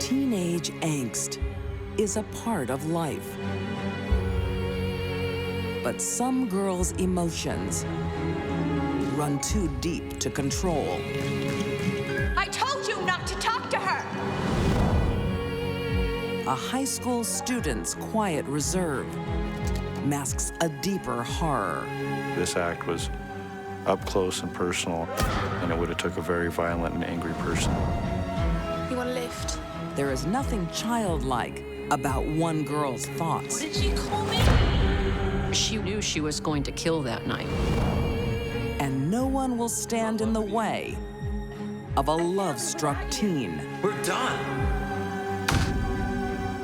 Teenage angst is a part of life. But some girls' emotions run too deep to control. I told you not to talk to her! A high school student's quiet reserve masks a deeper horror. This act was up close and personal, and it would have took a very violent and angry person. You want a lift? There is nothing childlike about one girl's thoughts. What did she call me? She knew she was going to kill that night. And no one will stand in the way of a love-struck teen. We're done.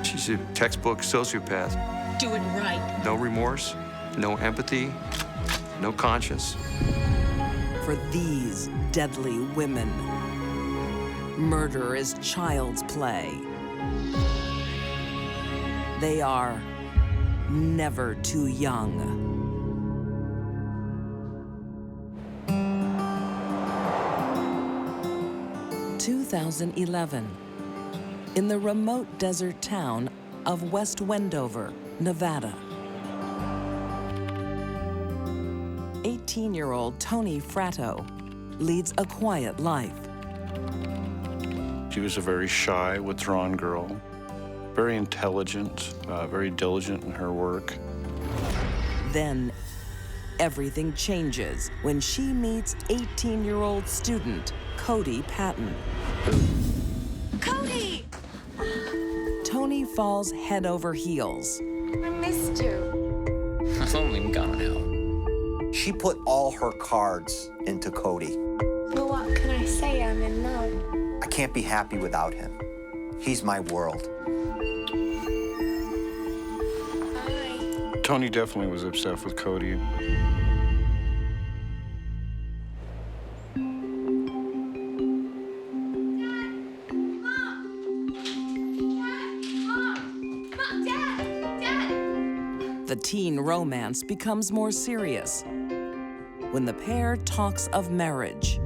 She's a textbook sociopath. Do it right. No remorse, no empathy, no conscience. For these deadly women, murder is child's play. They are never too young. In 2011, in the remote desert town of West Wendover, Nevada. 18-year-old Tony Fratto leads a quiet life. She was a very shy, withdrawn girl, very intelligent, very diligent in her work. Then, everything changes when she meets 18-year-old student Cody Patten. Cody! Tony falls head over heels. I missed you. I've only gone out. She put all her cards into Cody. Well, what can I say? I'm in love. I can't be happy without him. He's my world. Hi. Tony definitely was obsessed with Cody. The teen romance becomes more serious when the pair talks of marriage.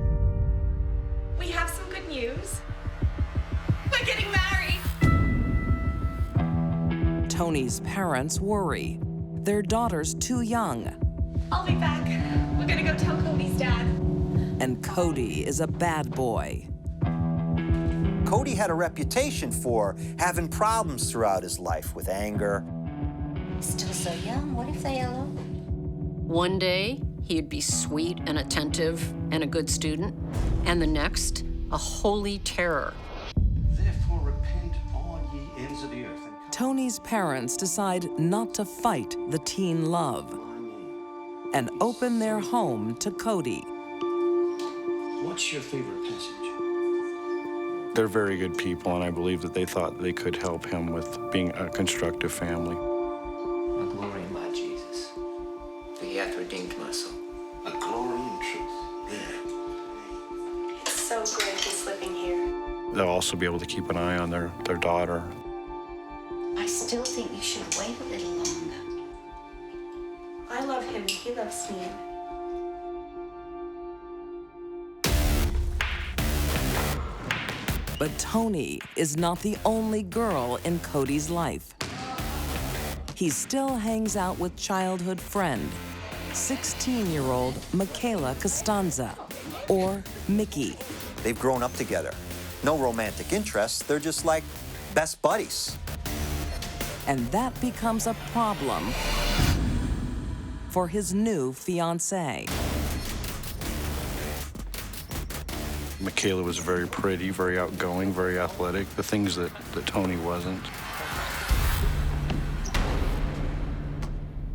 We have some good news. We're getting married. Tony's parents worry their daughter's too young, I'll be back. We're gonna go tell Cody's dad. and Cody is a bad boy. Cody had a reputation for having problems throughout his life with anger. Still so young. What if they elope? One day, he'd be sweet and attentive and a good student, and the next, a holy terror. Therefore repent all ye ends of the earth. Tony's parents decide not to fight the teen love and open their home to Cody. What's your favorite passage? They're very good people, and I believe that they thought they could help him with being a constructive family. A glory in my Jesus, for he hath redeemed my soul. A glory in truth. There. It's so great just living here. They'll also be able to keep an eye on their daughter. I still think you should wait a little longer. I love him. He loves me. But Tony is not the only girl in Cody's life. He still hangs out with childhood friend, 16-year-old Michaela Castanza, or Mickey. They've grown up together. No romantic interests, they're just like best buddies. And that becomes a problem for his new fiancée. Michaela was very pretty, very outgoing, very athletic, the things that Tony wasn't.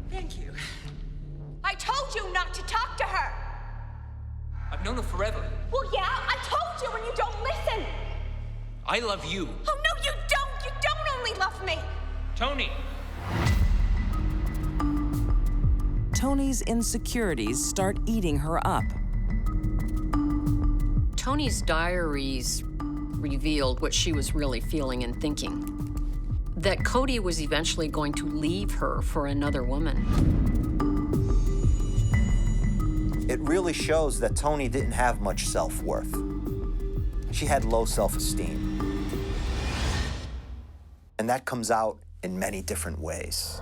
Thank you. I told you not to talk to her. I've known her forever. Well, yeah, I told you and you don't listen. I love you. Oh, no, you don't. You don't only love me. Tony! Tony's insecurities start eating her up. Tony's diaries revealed what she was really feeling and thinking. That Cody was eventually going to leave her for another woman. It really shows that Tony didn't have much self-worth. She had low self-esteem. And that comes out in many different ways.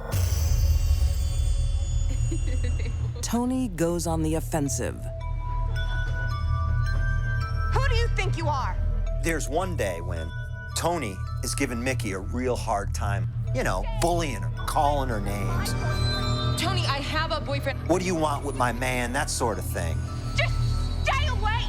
Tony goes on the offensive. Who do you think you are? There's one day when Tony is giving Mickey a real hard time, you know, bullying her, calling her names. Tony, I have a boyfriend. What do you want with my man? That sort of thing. Just stay away!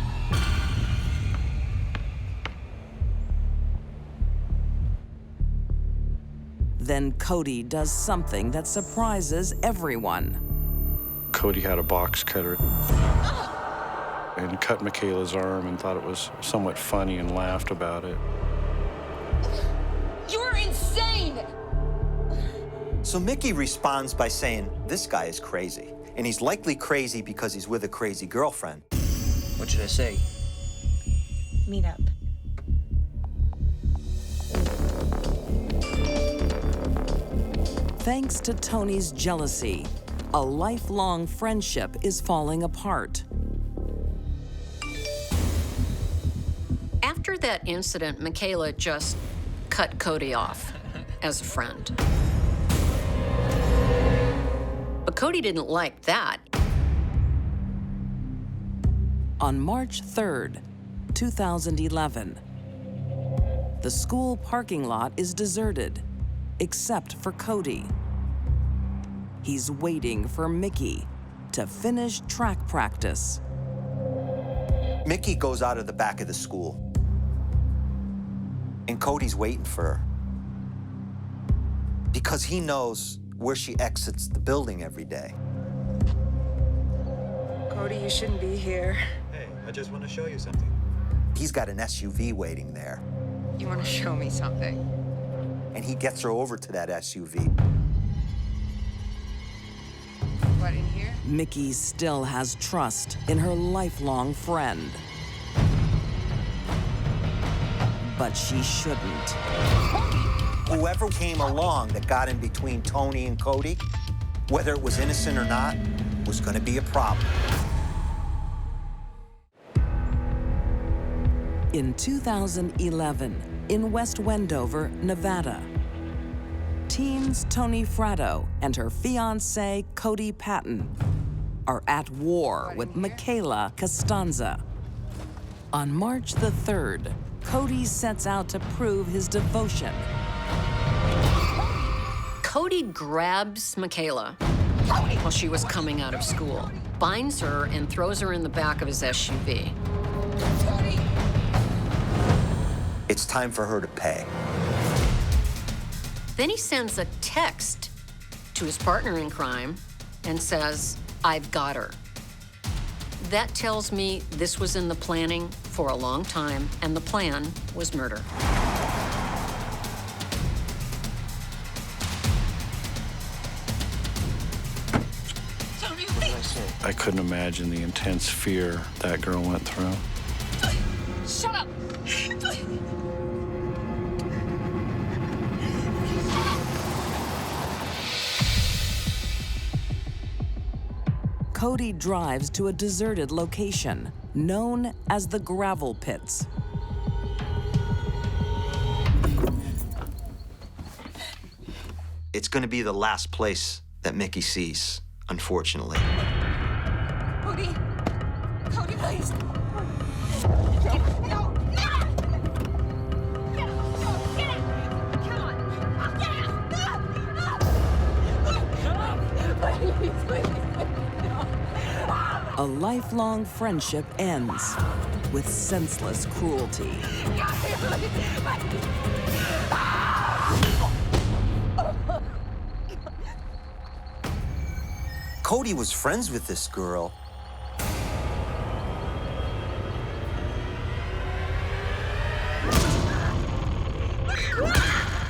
Then Cody does something that surprises everyone. Cody had a box cutter and cut Michaela's arm and thought it was somewhat funny and laughed about it. You're insane! So Mickey responds by saying, this guy is crazy. And he's likely crazy because he's with a crazy girlfriend. What should I say? Meet up. Thanks to Tony's jealousy, a lifelong friendship is falling apart. After that incident, Michaela just cut Cody off as a friend. But Cody didn't like that. On March 3rd, 2011, the school parking lot is deserted, except for Cody. He's waiting for Mickey to finish track practice. Mickey goes out of the back of the school, and Cody's waiting for her because he knows where she exits the building every day. Cody, you shouldn't be here. Hey, I just want to show you something. He's got an SUV waiting there, You want to show me something? and he gets her over to that SUV. What, in here? Mickey still has trust in her lifelong friend. But she shouldn't. Whoever came along that got in between Tony and Cody, whether it was innocent or not, was going to be a problem. In 2011, in West Wendover, Nevada, teens Tony Fratto and her fiancé, Cody Patten, are at war with Michaela Castanza. On March the 3rd, Cody sets out to prove his devotion. Cody grabs Michaela while she was coming out of school, binds her, and throws her in the back of his SUV. It's time for her to pay. Then he sends a text to his partner in crime and says, "I've got her." That tells me this was in the planning for a long time, and the plan was murder. What did I say? I couldn't imagine the intense fear that girl went through. Shut up! Cody drives to a deserted location known as the gravel pits. It's going to be the last place that Mickey sees, unfortunately. Cody! Cody, please! No! No! A lifelong friendship ends with senseless cruelty. Cody was friends with this girl.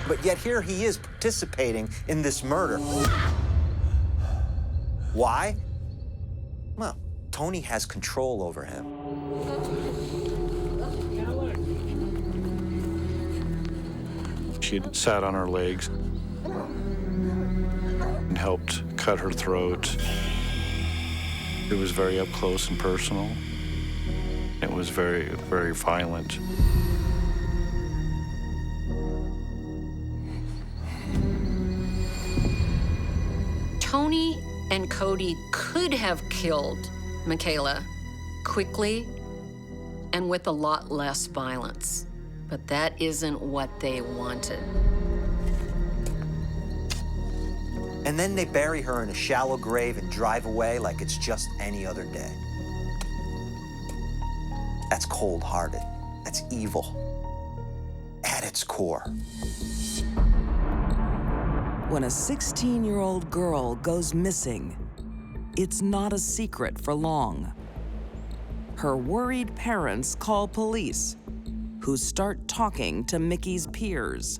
But yet here he is participating in this murder. Why? Well, Tony has control over him. She had sat on her legs and helped cut her throat. It was very up close and personal. It was very, very violent. Tony and Cody could have killed Michaela quickly and with a lot less violence, but that isn't what they wanted. And then they bury her in a shallow grave and drive away like it's just any other day. That's cold-hearted. That's evil. At its core. When a 16-year-old girl goes missing, it's not a secret for long. Her worried parents call police, who start talking to Mickey's peers.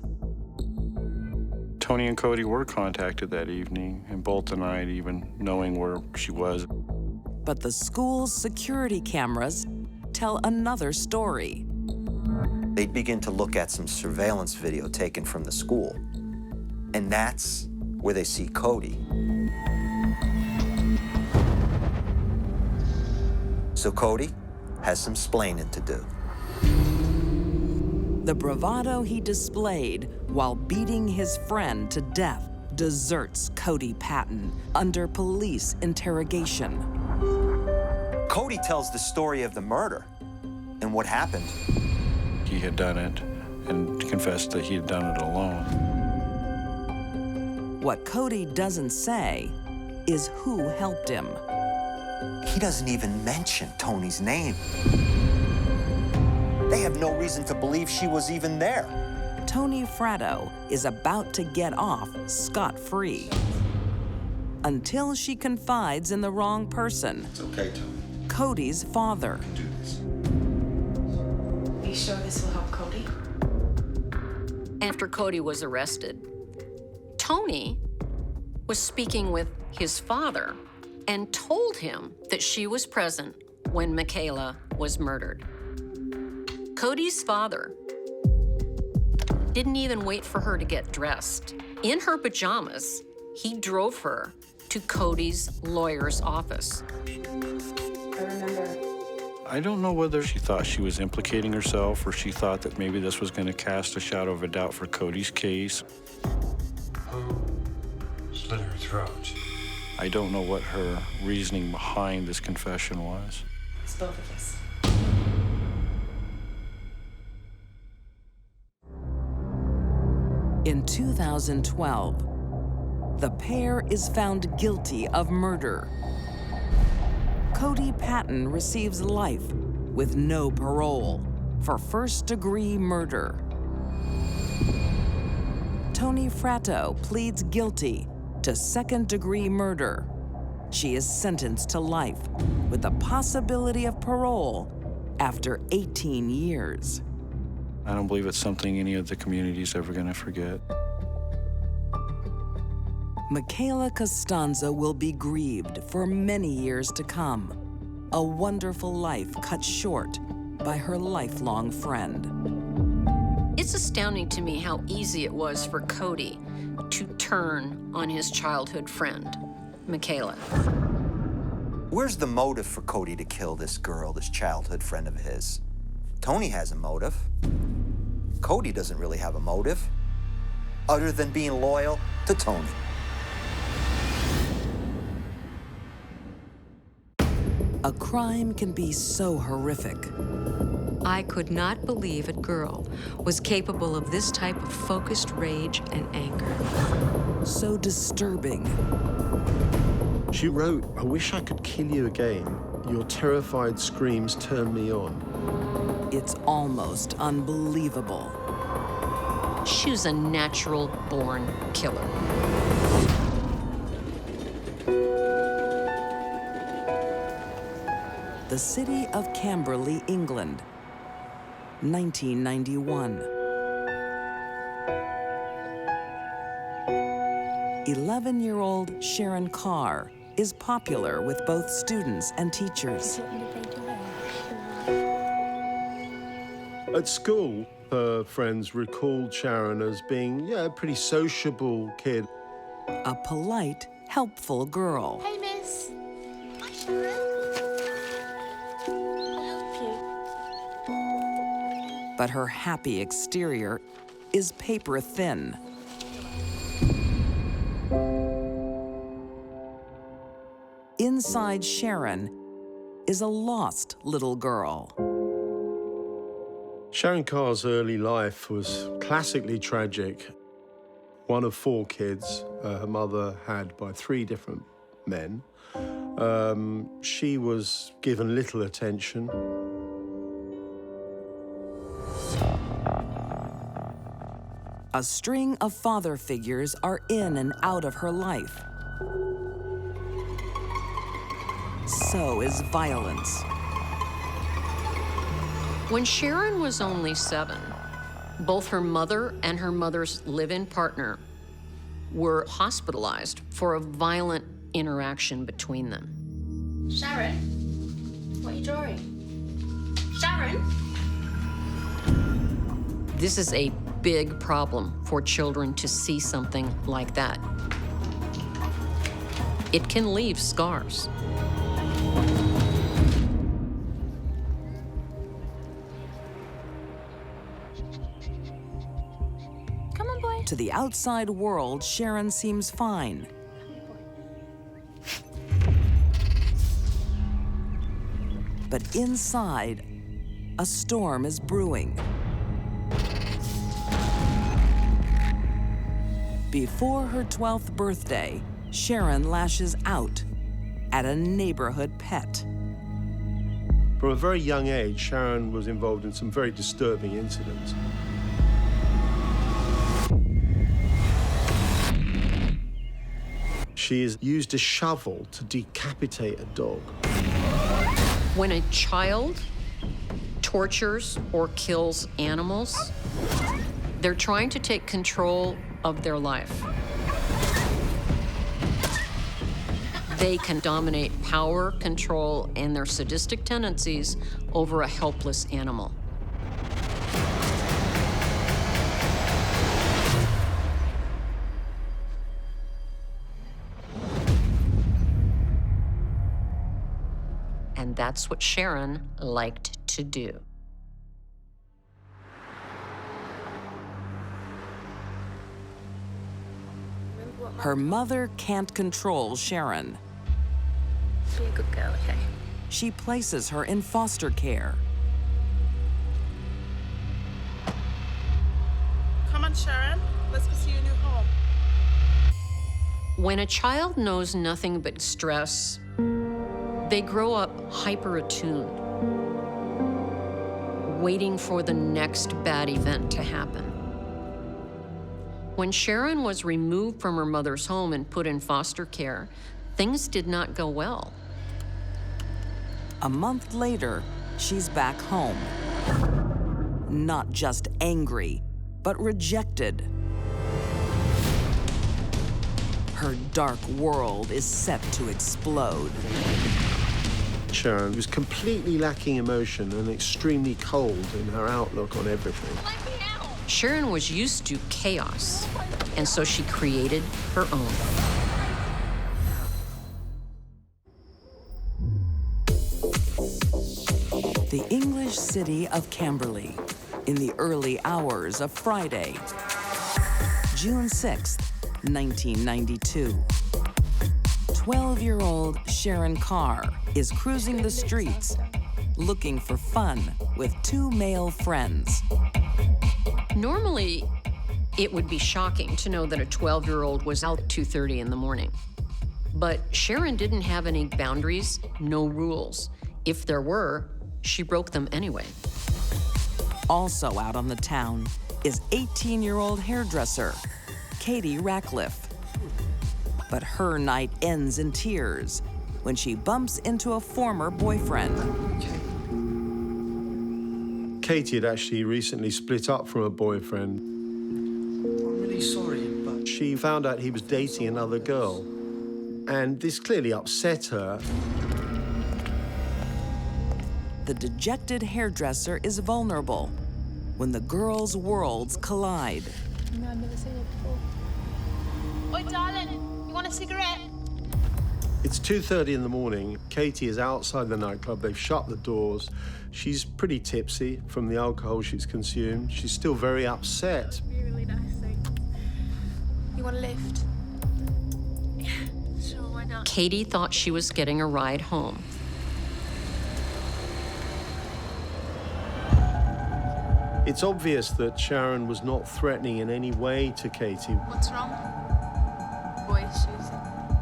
Tony and Cody were contacted that evening, and both denied even knowing where she was. But the school's security cameras tell another story. They'd begin to look at some surveillance video taken from the school. And that's where they see Cody. So Cody has some splaining to do. The bravado he displayed while beating his friend to death deserts Cody Patten under police interrogation. Cody tells the story of the murder and what happened. He had done it and confessed that he had done it alone. What Cody doesn't say is who helped him. He doesn't even mention Tony's name. They have no reason to believe she was even there. Tony Fratto is about to get off scot-free until she confides in the wrong person. It's okay, Tony. Cody's father. Do this. Are you sure this will help Cody? After Cody was arrested, Tony was speaking with his father and told him that she was present when Michaela was murdered. Cody's father didn't even wait for her to get dressed. In her pajamas, he drove her to Cody's lawyer's office. I remember. I don't know whether she thought she was implicating herself or she thought that maybe this was going to cast a shadow of a doubt for Cody's case. Who slit her throat? I don't know what her reasoning behind this confession was. It's both of us. In 2012, the pair is found guilty of murder. Cody Patten receives life with no parole for first-degree murder. Tony Fratto pleads guilty to second-degree murder. She is sentenced to life with the possibility of parole after 18 years. I don't believe it's something any of the community's ever going to forget. Michaela Castanza will be grieved for many years to come. A wonderful life cut short by her lifelong friend. It's astounding to me how easy it was for Cody to turn on his childhood friend, Michaela. Where's the motive for Cody to kill this girl, this childhood friend of his? Tony has a motive. Cody doesn't really have a motive, other than being loyal to Tony. A crime can be so horrific, I could not believe a girl was capable of this type of focused rage and anger. so disturbing, She wrote, "I wish I could kill you again. Your terrified screams turn me on." it's almost unbelievable. She was a natural-born killer. The city of Camberley, England, 1991. 11-year-old Sharon Carr is popular with both students and teachers. At school, her friends recalled Sharon as being, a pretty sociable kid. A polite, helpful girl. Hey, miss. Hi, Sharon. I'll help you. But her happy exterior is paper thin. inside Sharon is a lost little girl. Sharon Carr's early life was classically tragic. One of 4 kids her mother had by 3 different men. She was given little attention. A string of father figures are in and out of her life. So is violence. When Sharon was only 7, both her mother and her mother's live-in partner were hospitalized for a violent interaction between them. Sharon, what are you drawing? Sharon? This is a big problem for children to see something like that. It can leave scars. Come on, boy. To the outside world, Sharon seems fine. But inside, a storm is brewing. Before her 12th birthday, Sharon lashes out at a neighborhood pet. From a very young age, Sharon was involved in some very disturbing incidents. She has used a shovel to decapitate a dog. When a child tortures or kills animals, they're trying to take control of their life. They can dominate power, control, and their sadistic tendencies over a helpless animal. And that's what Sharon liked to do. Her mother can't control Sharon. Be a good girl, okay? She places her in foster care. Come on, Sharon. Let's go see your new home. When a child knows nothing but stress, they grow up hyper-attuned, waiting for the next bad event to happen. When Sharon was removed from her mother's home and put in foster care, things did not go well. A month later, she's back home. Not just angry, but rejected. Her dark world is set to explode. Sharon was completely lacking emotion and extremely cold in her outlook on everything. Sharon was used to chaos, and so she created her own. The English city of Camberley, in the early hours of Friday, June 6th, 1992. 12-year-old Sharon Carr is cruising the streets, looking for fun with 2 male friends. Normally, it would be shocking to know that a 12-year-old was out at 2:30 in the morning. But Sharon didn't have any boundaries, no rules. If there were, she broke them anyway. Also out on the town is 18-year-old hairdresser Katie Ratcliffe. But her night ends in tears when she bumps into a former boyfriend. Katie had actually recently split up from her boyfriend. I'm really sorry, but... She found out he was dating another girl, and this clearly upset her. The dejected hairdresser is vulnerable when the girls' worlds collide. No, I've never seen it before. Oi, darling, you want a cigarette? It's 2:30 in the morning. Katie is outside the nightclub. They've shut the doors. She's pretty tipsy from the alcohol she's consumed. She's still very upset. That'd be really nice, thanks. You want a lift? Yeah, sure, why not? Katie thought she was getting a ride home. It's obvious that Sharon was not threatening in any way to Katie. What's wrong? Boy issues.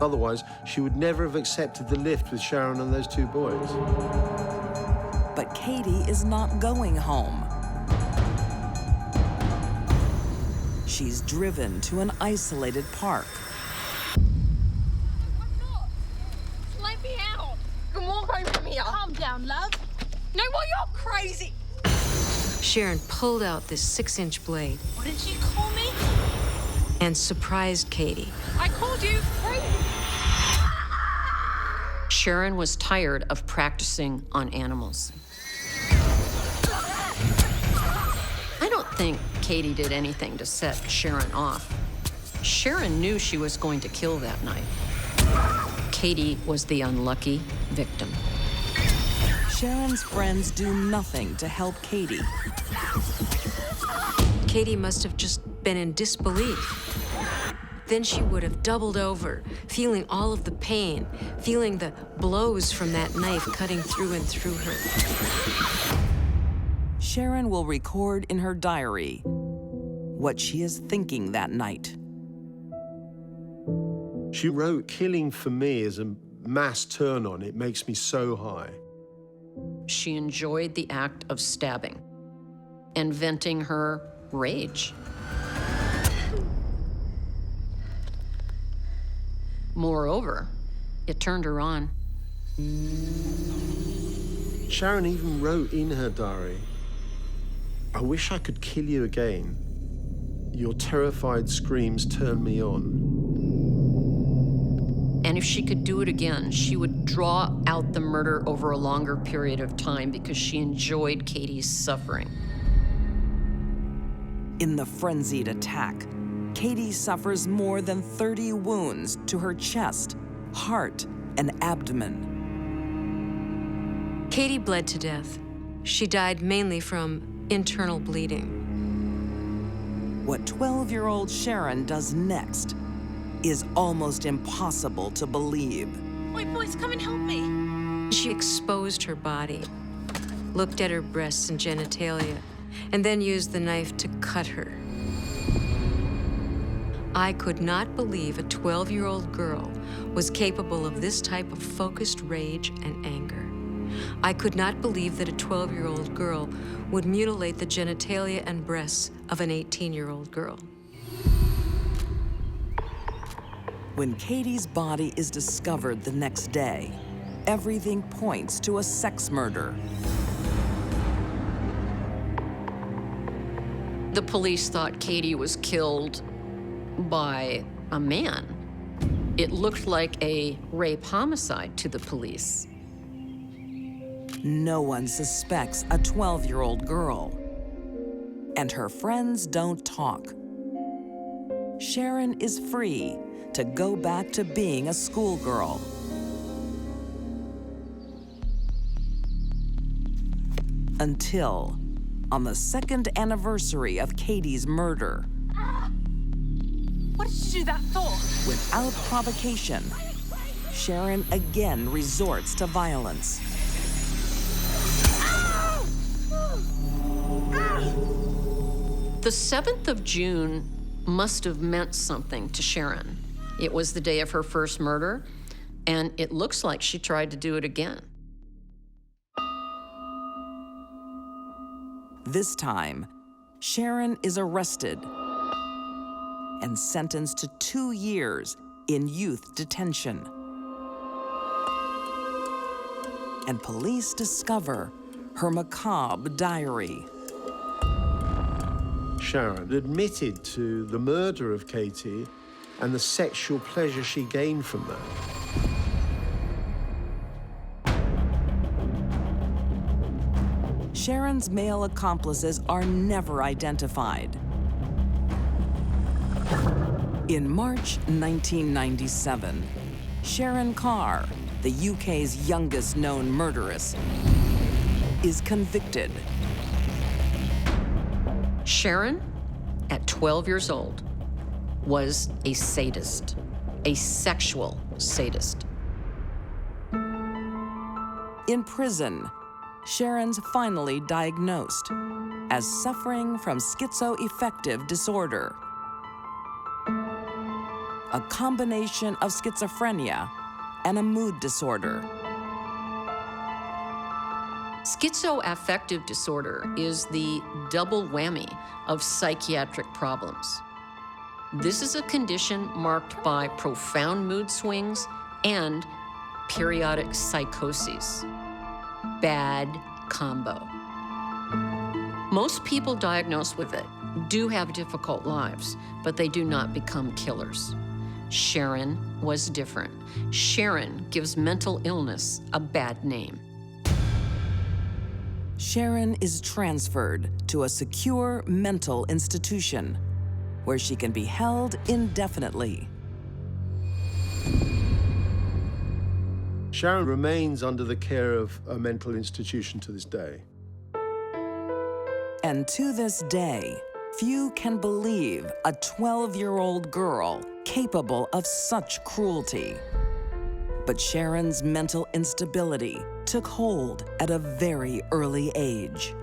Otherwise, she would never have accepted the lift with Sharon and those two boys. But Katie is not going home. She's driven to an isolated park. Let me out. Come on, home from here. Calm down, love. No, well, you're crazy. Sharon pulled out this 6-inch blade What did you call me? and surprised Katie. I called you crazy. Sharon was tired of practicing on animals. I don't think Katie did anything to set Sharon off. Sharon knew she was going to kill that night. Katie was the unlucky victim. Sharon's friends do nothing to help Katie. Katie must have just been in disbelief. Then she would have doubled over, feeling all of the pain, feeling the blows from that knife cutting through and through her. Sharon will record in her diary what she is thinking that night. She wrote, "Killing for me is a mass turn on. It makes me so high." She enjoyed the act of stabbing and venting her rage. Moreover, it turned her on. Sharon even wrote in her diary, "I wish I could kill you again. Your terrified screams turn me on." And if she could do it again, she would draw out the murder over a longer period of time because she enjoyed Katie's suffering. In the frenzied attack, Katie suffers more than 30 wounds to her chest, heart, and abdomen. Katie bled to death. She died mainly from internal bleeding. What 12-year-old Sharon does next is almost impossible to believe. Wait, boys, come and help me. She exposed her body, looked at her breasts and genitalia, and then used the knife to cut her. I could not believe a 12-year-old girl was capable of this type of focused rage and anger. I could not believe that a 12-year-old girl would mutilate the genitalia and breasts of an 18-year-old girl. When Katie's body is discovered the next day, everything points to a sex murder. The police thought Katie was killed by a man. It looked like a rape homicide to the police. No one suspects a 12-year-old girl. And her friends don't talk. Sharon is free to go back to being a schoolgirl. Until, on the 2nd anniversary of Katie's murder, What did you do that for? without provocation, Sharon again resorts to violence. The 7th of June must have meant something to Sharon. It was the day of her first murder, and it looks like she tried to do it again. This time, Sharon is arrested and sentenced to 2 years in youth detention. And police discover her macabre diary. Sharon admitted to the murder of Katie and the sexual pleasure she gained from that. Sharon's male accomplices are never identified. In March 1997, Sharon Carr, the UK's youngest known murderess, is convicted. Sharon, at 12 years old, was a sadist, a sexual sadist. In prison, Sharon's finally diagnosed as suffering from schizoaffective disorder, a combination of schizophrenia and a mood disorder. Schizoaffective disorder is the double whammy of psychiatric problems. This is a condition marked by profound mood swings and periodic psychoses. Bad combo. Most people diagnosed with it do have difficult lives, but they do not become killers. Sharon was different. Sharon gives mental illness a bad name. Sharon is transferred to a secure mental institution where she can be held indefinitely. Sharon remains under the care of a mental institution to this day. And to this day, few can believe a 12-year-old girl capable of such cruelty. But Sharon's mental instability took hold at a very early age.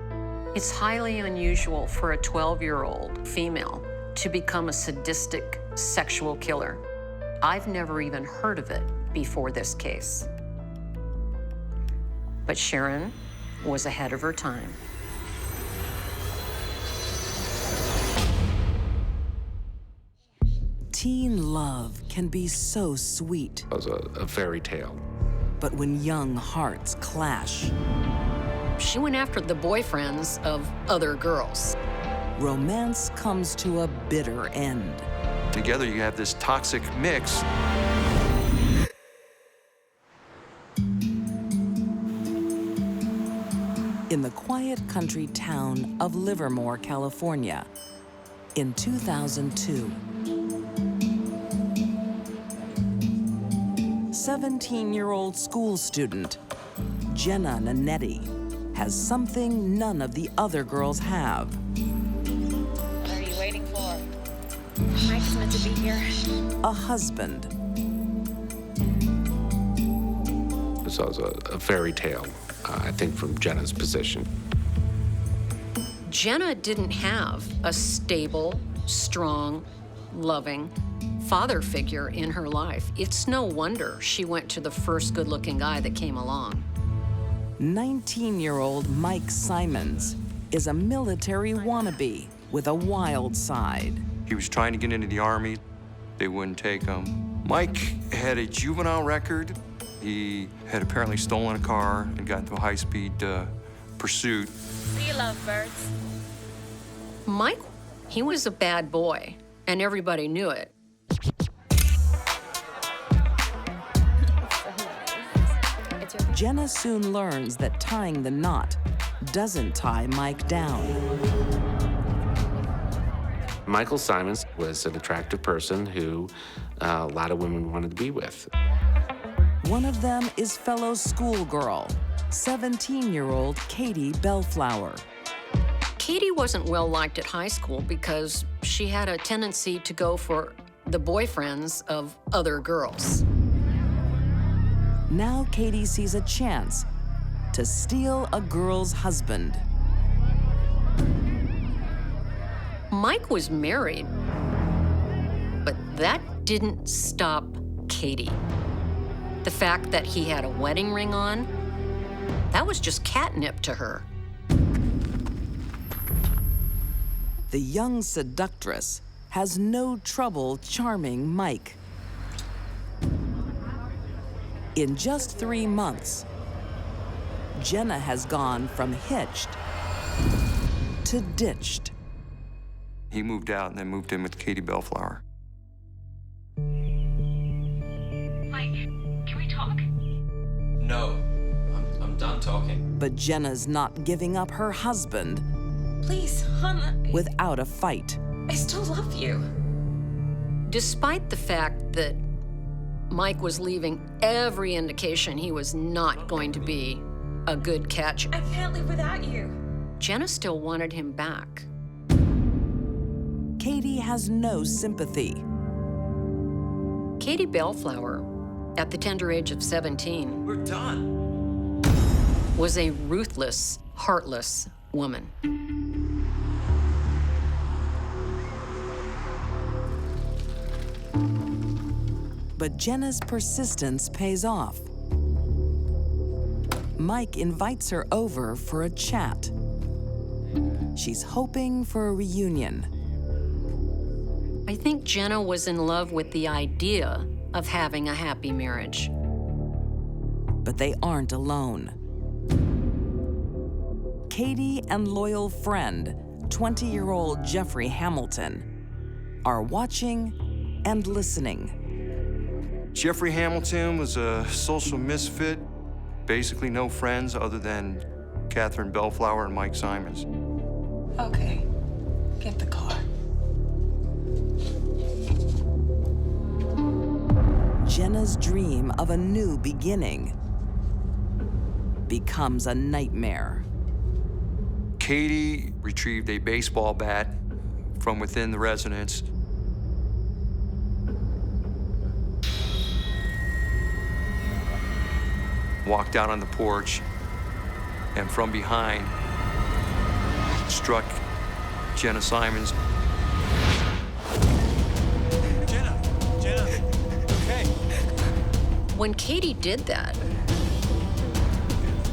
It's highly unusual for a 12-year-old female to become a sadistic sexual killer. I've never even heard of it before this case. But Sharon was ahead of her time. Teen love can be so sweet. It was a fairy tale. But when young hearts clash, She went after the boyfriends of other girls. romance comes to a bitter end. Together you have this toxic mix. In the quiet country town of Livermore, California, in 2002, 17-year-old school student Jenna has something none of the other girls have. What are you waiting for? Mike's meant to be here. A husband. This was a fairy tale, I think, from Jenna's position. Jenna didn't have a stable, strong, loving father figure in her life. It's no wonder she went to the first good-looking guy that came along. 19-year-old Mike Simons is a military wannabe with a wild side. He was trying to get into the Army. They wouldn't take him. Mike had a juvenile record. He had apparently stolen a car and got into a high-speed pursuit. See you, lovebirds. Mike, he was a bad boy, and everybody knew it. Jenna soon learns that tying the knot doesn't tie Mike down. Michael Simons was an attractive person who a lot of women wanted to be with. One of them is fellow schoolgirl, 17-year-old Katie Bellflower. Katie wasn't well liked at high school because she had a tendency to go for the boyfriends of other girls. Now Katie sees a chance to steal a girl's husband. Mike was married, but that didn't stop Katie. The fact that he had a wedding ring on, that was just catnip to her. The young seductress has no trouble charming Mike. In just 3 months, Jenna has gone from hitched to ditched. He moved out and then moved in with Katie Bellflower. Mike, can we talk? No, I'm done talking. But Jenna's not giving up her husband Please, hon. without a fight. I still love you. Despite the fact that Mike was leaving every indication he was not going to be a good catch, I can't live without you. Jenna still wanted him back. Katie has no sympathy. Katie Bellflower, at the tender age of 17, We're done. was a ruthless, heartless woman. But Jenna's persistence pays off. Mike invites her over for a chat. She's hoping for a reunion. I think Jenna was in love with the idea of having a happy marriage. But they aren't alone. Katie and loyal friend, 20-year-old Jeffrey Hamilton, are watching and listening. Jeffrey Hamilton was a social misfit, basically no friends other than Catherine Bellflower and Mike Simons. Okay, get the car. Jenna's dream of a new beginning becomes a nightmare. Katie retrieved a baseball bat from within the residence. Walked out on the porch, and from behind, struck Jenna Simons. Jenna, okay. When Katie did that,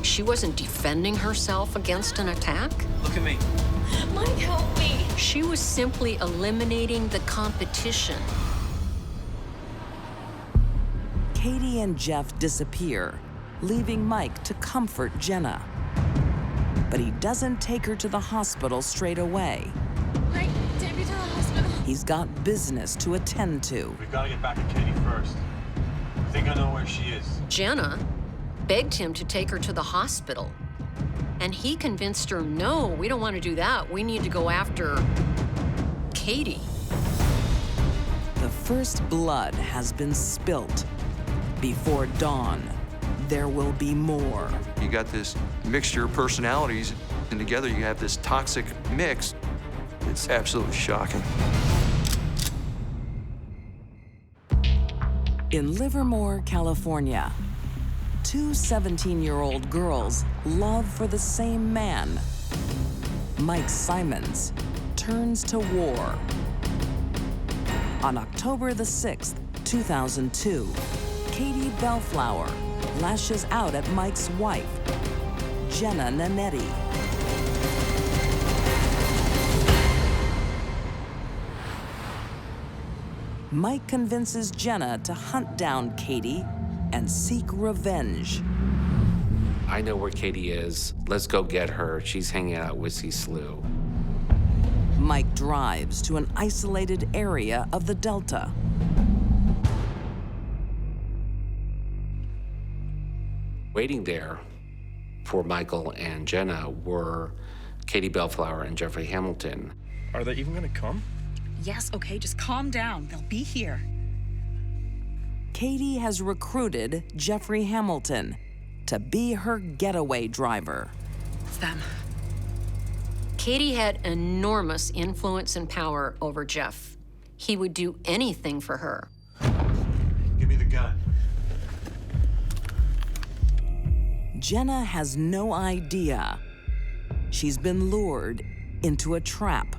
she wasn't defending herself against an attack. Look at me. Mike, help me. She was simply eliminating the competition. Katie and Jeff disappear, leaving Mike to comfort Jenna. But he doesn't take her to the hospital straight away. Mike, take me to the hospital. He's got business to attend to. We've got to get back to Katie first. I think I know where she is. Jenna begged him to take her to the hospital. And he convinced her, no, we don't want to do that. We need to go after Katie. The first blood has been spilt. Before dawn, there will be more. You got this mixture of personalities, and together you have this toxic mix. It's absolutely shocking. In Livermore, California, two 17-year-old girls love for the same man. Mike Simons turns to war. On October the 6th, 2002, Katie Bellflower lashes out at Mike's wife, Jenna Nanetti. Mike convinces Jenna to hunt down Katie and seek revenge. I know where Katie is. Let's go get her. She's hanging out at Whiskey Slough. Mike drives to an isolated area of the Delta. Waiting there for Michael and Jenna were Katie Bellflower and Jeffrey Hamilton. Are they even gonna come? Yes, okay, just calm down. They'll be here. Katie has recruited Jeffrey Hamilton to be her getaway driver. It's them. Katie had enormous influence and power over Jeff. He would do anything for her. Give me the gun. Jenna has no idea. She's been lured into a trap.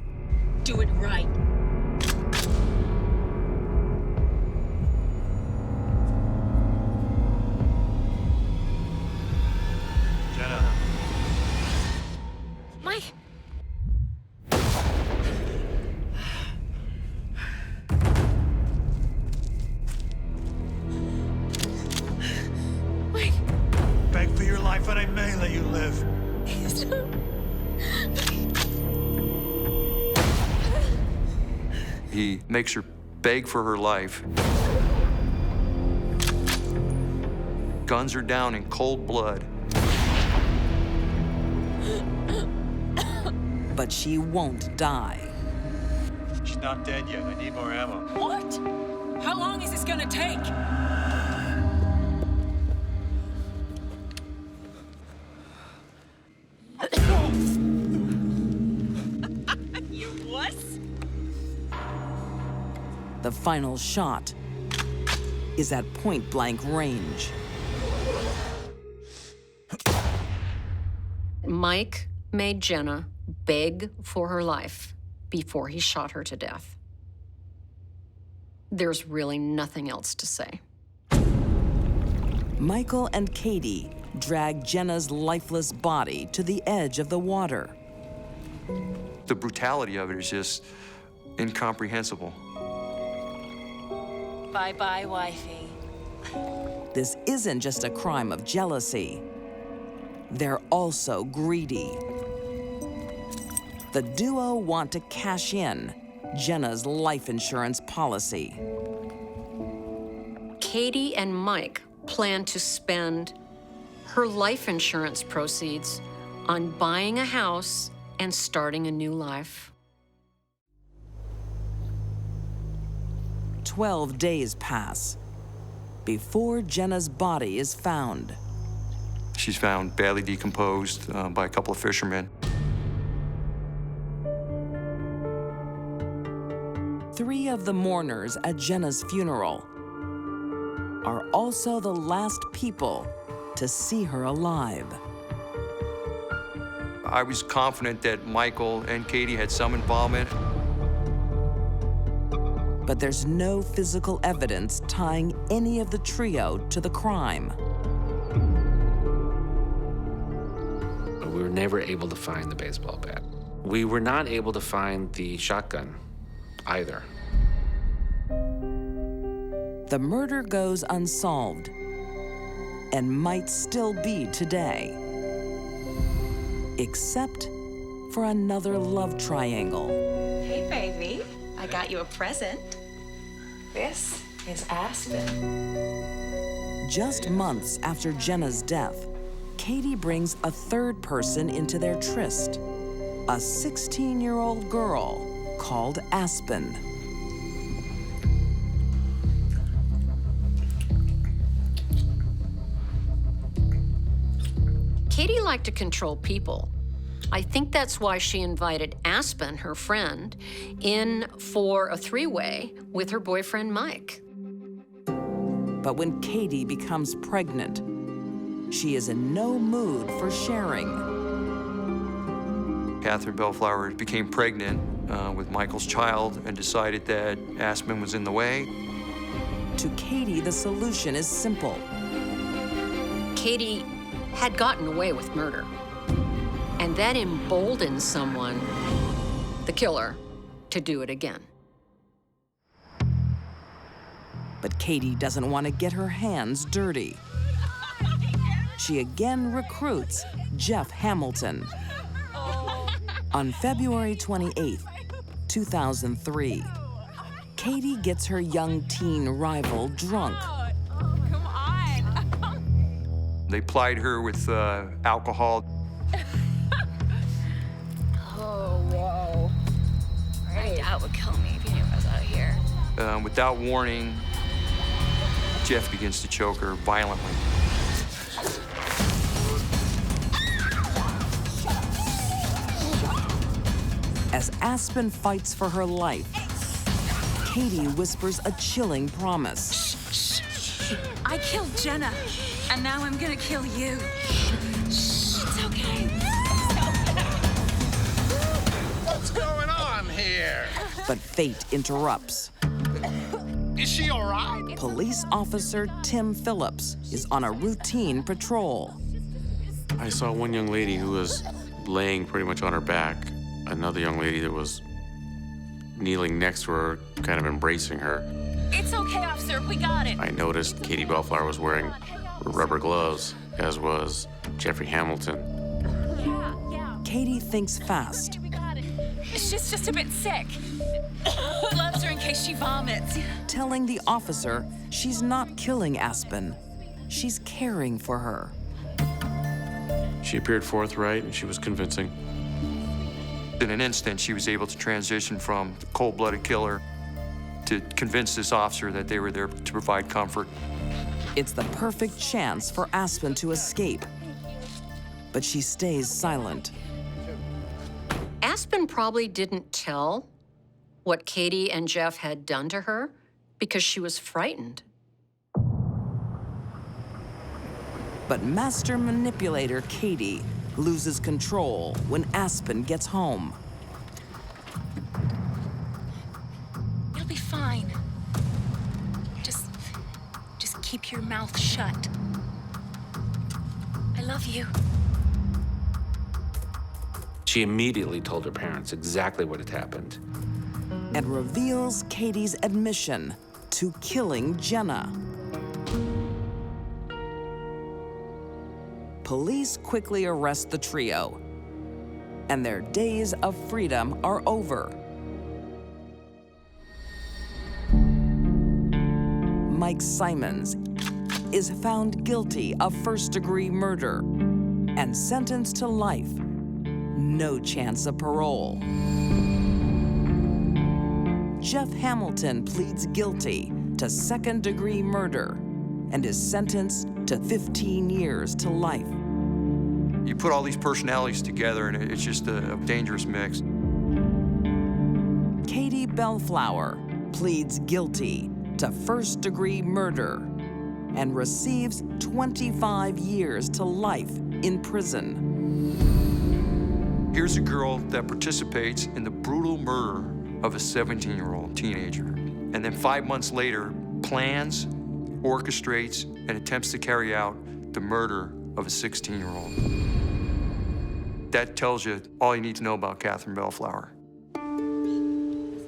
Do it right. Jenna. Mike. Mike. Beg for your life and I may let you live. He makes her beg for her life. Guns her down in cold blood. But she won't die. She's not dead yet. I need more ammo. What? How long is this gonna take? You wuss? The final shot is at point-blank range. Mike made Jenna beg for her life before he shot her to death. There's really nothing else to say. Michael and Katie drag Jenna's lifeless body to the edge of the water. The brutality of it is just incomprehensible. Bye-bye, wifey. This isn't just a crime of jealousy. They're also greedy. The duo want to cash in Jenna's life insurance policy. Katie and Mike plan to spend her life insurance proceeds on buying a house and starting a new life. 12 days pass before Jenna's body is found. She's found badly decomposed by a couple of fishermen. 3 of the mourners at Jenna's funeral are also the last people to see her alive. I was confident that Michael and Katie had some involvement. But there's no physical evidence tying any of the trio to the crime. We were never able to find the baseball bat. We were not able to find the shotgun either. The murder goes unsolved and might still be today, except for another love triangle. Hey, baby. I got you a present. This is Aspen. Just months after Jenna's death, Katie brings a third person into their tryst, a 16-year-old girl called Aspen. Katie liked to control people. I think that's why she invited Aspen, her friend, in for a 3-way with her boyfriend, Mike. But when Katie becomes pregnant, she is in no mood for sharing. Catherine Bellflower became pregnant with Michael's child and decided that Aspen was in the way. To Katie, the solution is simple. Katie had gotten away with murder. And that emboldens someone, the killer, to do it again. But Katie doesn't want to get her hands dirty. She again recruits Jeff Hamilton. On February 28th, 2003, Katie gets her young teen rival drunk. Come on. They plied her with alcohol. Oh, whoa. My dad would kill me if he knew I was out here. Without warning, Jeff begins to choke her violently. As Aspen fights for her life, Katie whispers a chilling promise. I killed Jenna, and now I'm gonna kill you. It's okay. What's going on here? But fate interrupts. Is she all right? Police officer Tim Phillips is on a routine patrol. I saw one young lady who was laying pretty much on her back. Another young lady that was kneeling next to her, kind of embracing her. It's okay, officer. We got it. I noticed Katie Bellflower was wearing rubber gloves, as was Jeffrey Hamilton. Yeah. Katie thinks fast. We got it. She's just a bit sick. Gloves are in case she vomits. Telling the officer she's not killing Aspen. She's caring for her. She appeared forthright and she was convincing. In an instant, she was able to transition from cold-blooded killer to convince this officer that they were there to provide comfort. It's the perfect chance for Aspen to escape, but she stays silent. Aspen probably didn't tell what Katie and Jeff had done to her because she was frightened. But master manipulator Katie loses control when Aspen gets home. You'll be fine. Just keep your mouth shut. I love you. She immediately told her parents exactly what had happened. And reveals Katie's admission to killing Jenna. Police quickly arrest the trio, and their days of freedom are over. Mike Simons is found guilty of first-degree murder and sentenced to life. No chance of parole. Jeff Hamilton pleads guilty to second-degree murder and is sentenced to 15 years to life. You put all these personalities together and it's just a dangerous mix. Katie Bellflower pleads guilty to first-degree murder and receives 25 years to life in prison. Here's a girl that participates in the brutal murder of a 17-year-old teenager, and then 5 months later plans, orchestrates, and attempts to carry out the murder of a 16-year-old. That tells you all you need to know about Catherine Bellflower.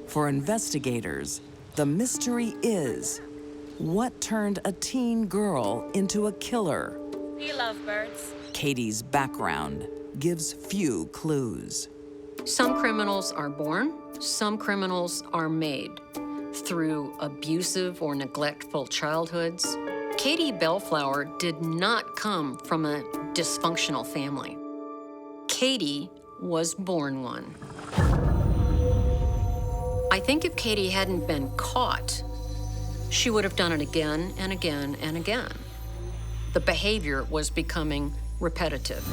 For investigators, the mystery is what turned a teen girl into a killer. We love birds. Katie's background gives few clues. Some criminals are born, some criminals are made through abusive or neglectful childhoods. Katie Bellflower did not come from a dysfunctional family. Katie was born one. I think if Katie hadn't been caught, she would have done it again and again and again. The behavior was becoming repetitive.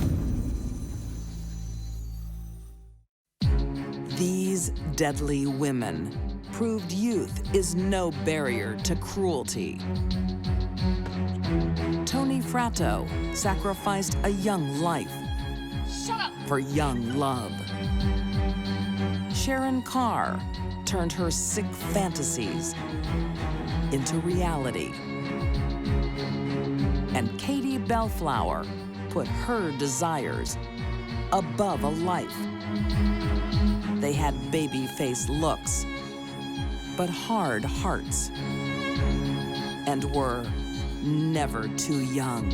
These deadly women proved youth is no barrier to cruelty. Tony Fratto sacrificed a young life for young love. Sharon Carr turned her sick fantasies into reality. And Katie Bellflower put her desires above a life. They had baby-faced looks, but hard hearts, and were never too young.